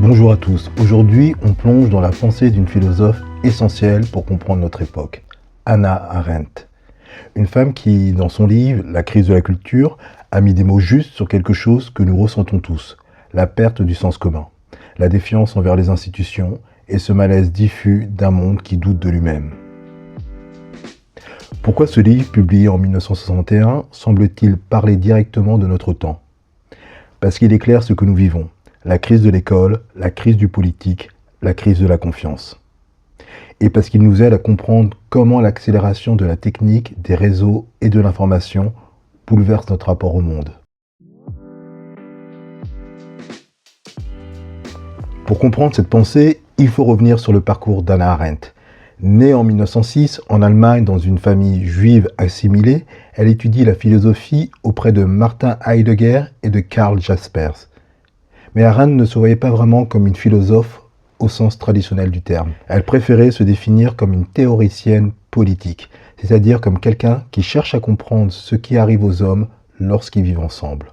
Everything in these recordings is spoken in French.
Bonjour à tous, aujourd'hui on plonge dans la pensée d'une philosophe essentielle pour comprendre notre époque, Hannah Arendt. Une femme qui, dans son livre « La crise de la culture », a mis des mots justes sur quelque chose que nous ressentons tous, la perte du sens commun, la défiance envers les institutions et ce malaise diffus d'un monde qui doute de lui-même. Pourquoi ce livre, publié en 1961, semble-t-il parler directement de notre temps? Parce qu'il éclaire ce que nous vivons. La crise de l'école, la crise du politique, la crise de la confiance. Et parce qu'il nous aide à comprendre comment l'accélération de la technique, des réseaux et de l'information bouleverse notre rapport au monde. Pour comprendre cette pensée, il faut revenir sur le parcours d'Hannah Arendt. Née en 1906 en Allemagne dans une famille juive assimilée, elle étudie la philosophie auprès de Martin Heidegger et de Karl Jaspers. Mais Arendt ne se voyait pas vraiment comme une philosophe au sens traditionnel du terme. Elle préférait se définir comme une théoricienne politique, c'est-à-dire comme quelqu'un qui cherche à comprendre ce qui arrive aux hommes lorsqu'ils vivent ensemble.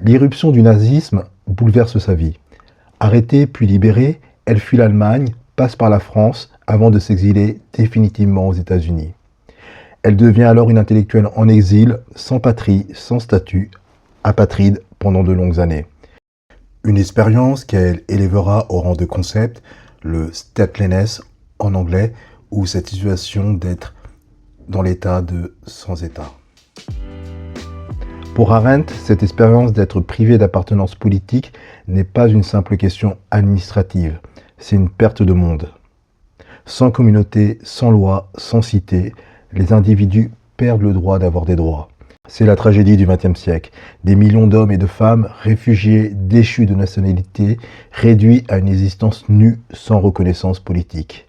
L'irruption du nazisme bouleverse sa vie. Arrêtée puis libérée, elle fuit l'Allemagne, passe par la France avant de s'exiler définitivement aux États-Unis. Elle devient alors une intellectuelle en exil, sans patrie, sans statut, apatride pendant de longues années. Une expérience qu'elle élèvera au rang de concept, le statelessness en anglais, ou cette situation d'être dans l'état de sans-état. Pour Arendt, cette expérience d'être privé d'appartenance politique n'est pas une simple question administrative, c'est une perte de monde. Sans communauté, sans loi, sans cité, les individus perdent le droit d'avoir des droits. C'est la tragédie du XXe siècle. Des millions d'hommes et de femmes, réfugiés, déchus de nationalité, réduits à une existence nue sans reconnaissance politique.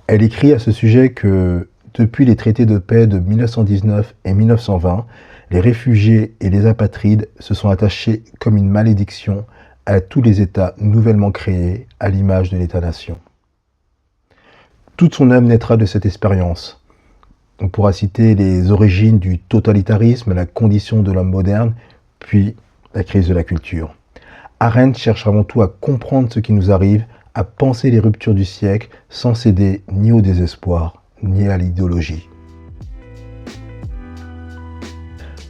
Elle écrit à ce sujet que, depuis les traités de paix de 1919 et 1920, les réfugiés et les apatrides se sont attachés comme une malédiction à tous les États nouvellement créés à l'image de l'État-nation. Toute son œuvre naîtra de cette expérience. On pourra citer les origines du totalitarisme, la condition de l'homme moderne, puis la crise de la culture. Arendt cherche avant tout à comprendre ce qui nous arrive, à penser les ruptures du siècle sans céder ni au désespoir, ni à l'idéologie.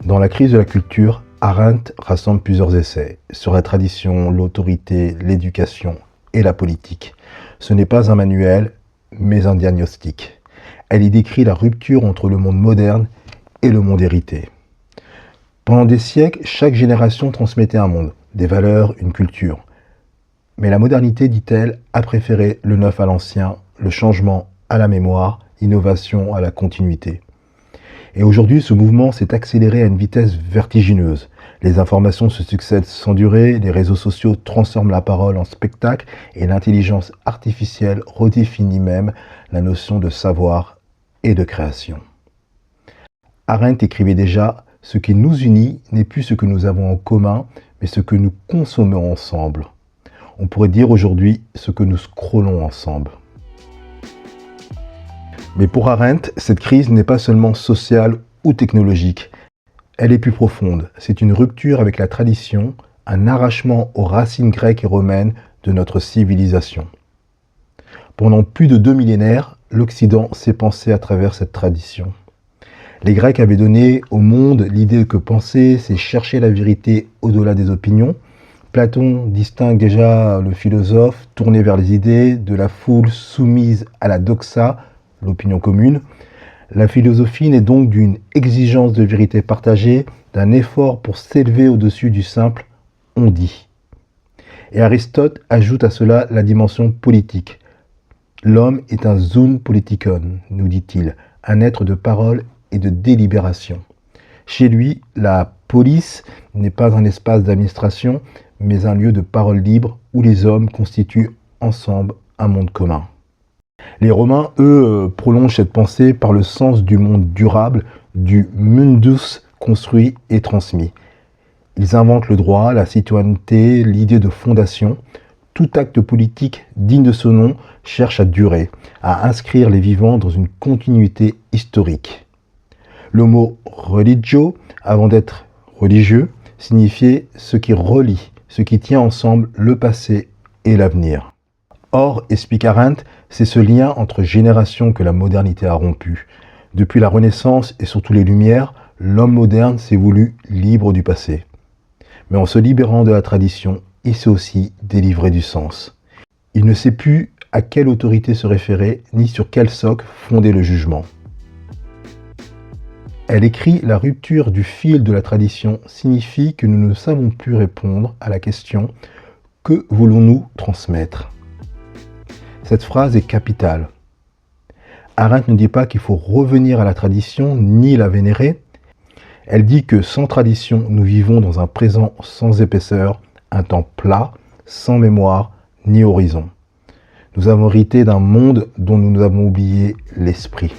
Dans la crise de la culture, Arendt rassemble plusieurs essais sur la tradition, l'autorité, l'éducation et la politique. Ce n'est pas un manuel, mais un diagnostic. Elle y décrit la rupture entre le monde moderne et le monde hérité. Pendant des siècles, chaque génération transmettait un monde, des valeurs, une culture. Mais la modernité, dit-elle, a préféré le neuf à l'ancien, le changement à la mémoire, l'innovation à la continuité. Et aujourd'hui, ce mouvement s'est accéléré à une vitesse vertigineuse. Les informations se succèdent sans durée, les réseaux sociaux transforment la parole en spectacle et l'intelligence artificielle redéfinit même la notion de savoir et de création. Arendt écrivait déjà « Ce qui nous unit n'est plus ce que nous avons en commun, mais ce que nous consommons ensemble. » On pourrait dire aujourd'hui ce que nous scrollons ensemble. Mais pour Arendt, cette crise n'est pas seulement sociale ou technologique. Elle est plus profonde. C'est une rupture avec la tradition, un arrachement aux racines grecques et romaines de notre civilisation. Pendant plus de 2 millénaires, l'Occident s'est pensé à travers cette tradition. Les Grecs avaient donné au monde l'idée que penser, c'est chercher la vérité au-delà des opinions. Platon distingue déjà le philosophe tourné vers les idées de la foule soumise à la doxa, l'opinion commune. La philosophie naît donc d'une exigence de vérité partagée, d'un effort pour s'élever au-dessus du simple « on dit ». Et Aristote ajoute à cela la dimension politique. L'homme est un zoon politikon, nous dit-il, un être de parole et de délibération. Chez lui, la police n'est pas un espace d'administration, mais un lieu de parole libre où les hommes constituent ensemble un monde commun. Les Romains, eux, prolongent cette pensée par le sens du monde durable, du mundus construit et transmis. Ils inventent le droit, la citoyenneté, l'idée de fondation. Tout acte politique digne de ce nom cherche à durer, à inscrire les vivants dans une continuité historique. Le mot religio, avant d'être religieux, signifiait ce qui relie, ce qui tient ensemble le passé et l'avenir. Or, explique Arendt, c'est ce lien entre générations que la modernité a rompu. Depuis la Renaissance et surtout les Lumières, l'homme moderne s'est voulu libre du passé. Mais en se libérant de la tradition, il s'est aussi délivré du sens. Il ne sait plus à quelle autorité se référer, ni sur quel socle fonder le jugement. Elle écrit « La rupture du fil de la tradition signifie que nous ne savons plus répondre à la question « Que voulons-nous transmettre ?» Cette phrase est capitale. Arendt ne dit pas qu'il faut revenir à la tradition ni la vénérer. Elle dit que sans tradition, nous vivons dans un présent sans épaisseur, un temps plat, sans mémoire ni horizon. Nous avons hérité d'un monde dont nous avons oublié l'esprit.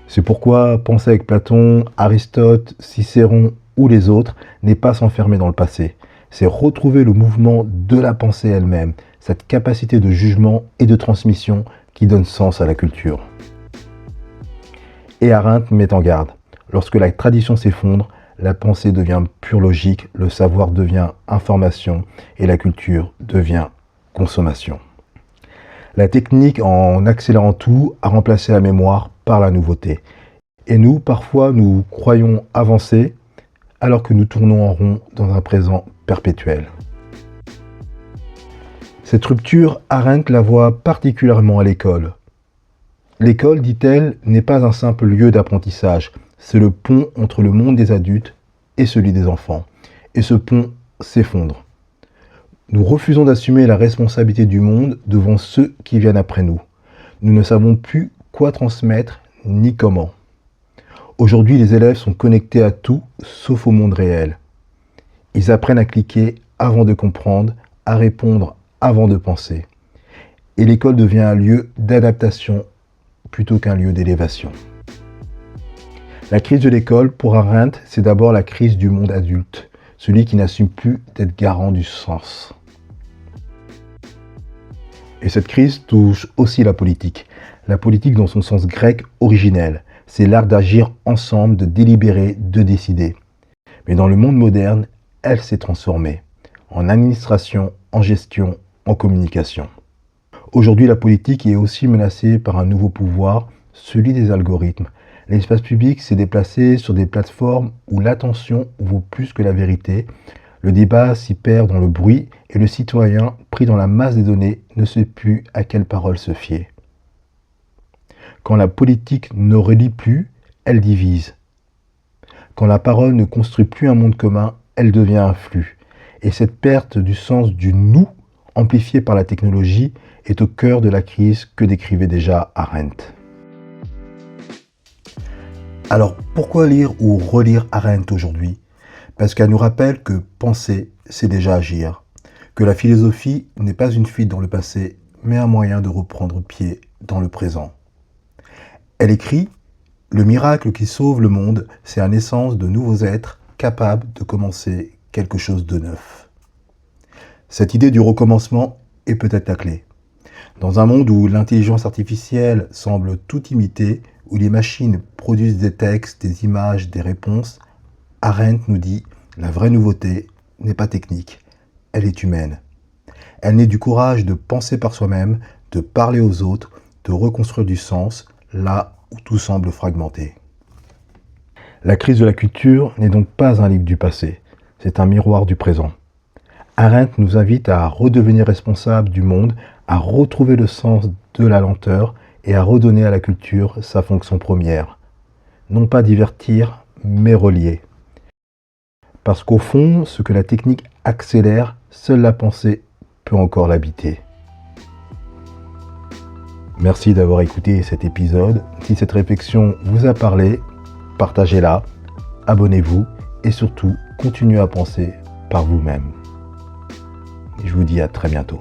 C'est pourquoi penser avec Platon, Aristote, Cicéron ou les autres n'est pas s'enfermer dans le passé. C'est retrouver le mouvement de la pensée elle-même, cette capacité de jugement et de transmission qui donne sens à la culture. Et Arendt met en garde. Lorsque la tradition s'effondre, la pensée devient pure logique, le savoir devient information et la culture devient consommation. La technique, en accélérant tout, a remplacé la mémoire par la nouveauté. Et nous, parfois, nous croyons avancer alors que nous tournons en rond dans un présent perpétuel. Cette rupture, Arendt la voit particulièrement à l'école. L'école, dit-elle, n'est pas un simple lieu d'apprentissage, c'est le pont entre le monde des adultes et celui des enfants. Et ce pont s'effondre. Nous refusons d'assumer la responsabilité du monde devant ceux qui viennent après nous. Nous ne savons plus quoi transmettre ni comment. Aujourd'hui, les élèves sont connectés à tout sauf au monde réel. Ils apprennent à cliquer avant de comprendre, à répondre avant de penser. Et l'école devient un lieu d'adaptation plutôt qu'un lieu d'élévation. La crise de l'école, pour Arendt, c'est d'abord la crise du monde adulte, celui qui n'assume plus d'être garant du sens. Et cette crise touche aussi la politique. La politique dans son sens grec originel. C'est l'art d'agir ensemble, de délibérer, de décider. Mais dans le monde moderne, elle s'est transformée en administration, en gestion, en communication. Aujourd'hui, la politique est aussi menacée par un nouveau pouvoir, celui des algorithmes. L'espace public s'est déplacé sur des plateformes où l'attention vaut plus que la vérité. Le débat s'y perd dans le bruit et le citoyen, pris dans la masse des données, ne sait plus à quelle parole se fier. Quand la politique ne relie plus, elle divise. Quand la parole ne construit plus un monde commun, elle devient un flux. Et cette perte du sens du « nous », amplifiée par la technologie, est au cœur de la crise que décrivait déjà Arendt. Alors, pourquoi lire ou relire Arendt aujourd'hui ? Parce qu'elle nous rappelle que penser, c'est déjà agir. Que la philosophie n'est pas une fuite dans le passé, mais un moyen de reprendre pied dans le présent. Elle écrit « Le miracle qui sauve le monde, c'est la naissance de nouveaux êtres capables de commencer quelque chose de neuf. » Cette idée du recommencement est peut-être la clé. Dans un monde où l'intelligence artificielle semble tout imiter, où les machines produisent des textes, des images, des réponses, Arendt nous dit « La vraie nouveauté n'est pas technique, elle est humaine. Elle naît du courage de penser par soi-même, de parler aux autres, de reconstruire du sens, là où tout semble fragmenté. » La crise de la culture n'est donc pas un livre du passé, c'est un miroir du présent. Arendt nous invite à redevenir responsable du monde, à retrouver le sens de la lenteur et à redonner à la culture sa fonction première. Non pas divertir, mais relier. Parce qu'au fond, ce que la technique accélère, seule la pensée peut encore l'habiter. Merci d'avoir écouté cet épisode. Si cette réflexion vous a parlé, partagez-la, abonnez-vous et surtout, continuez à penser par vous-même. Je vous dis à très bientôt.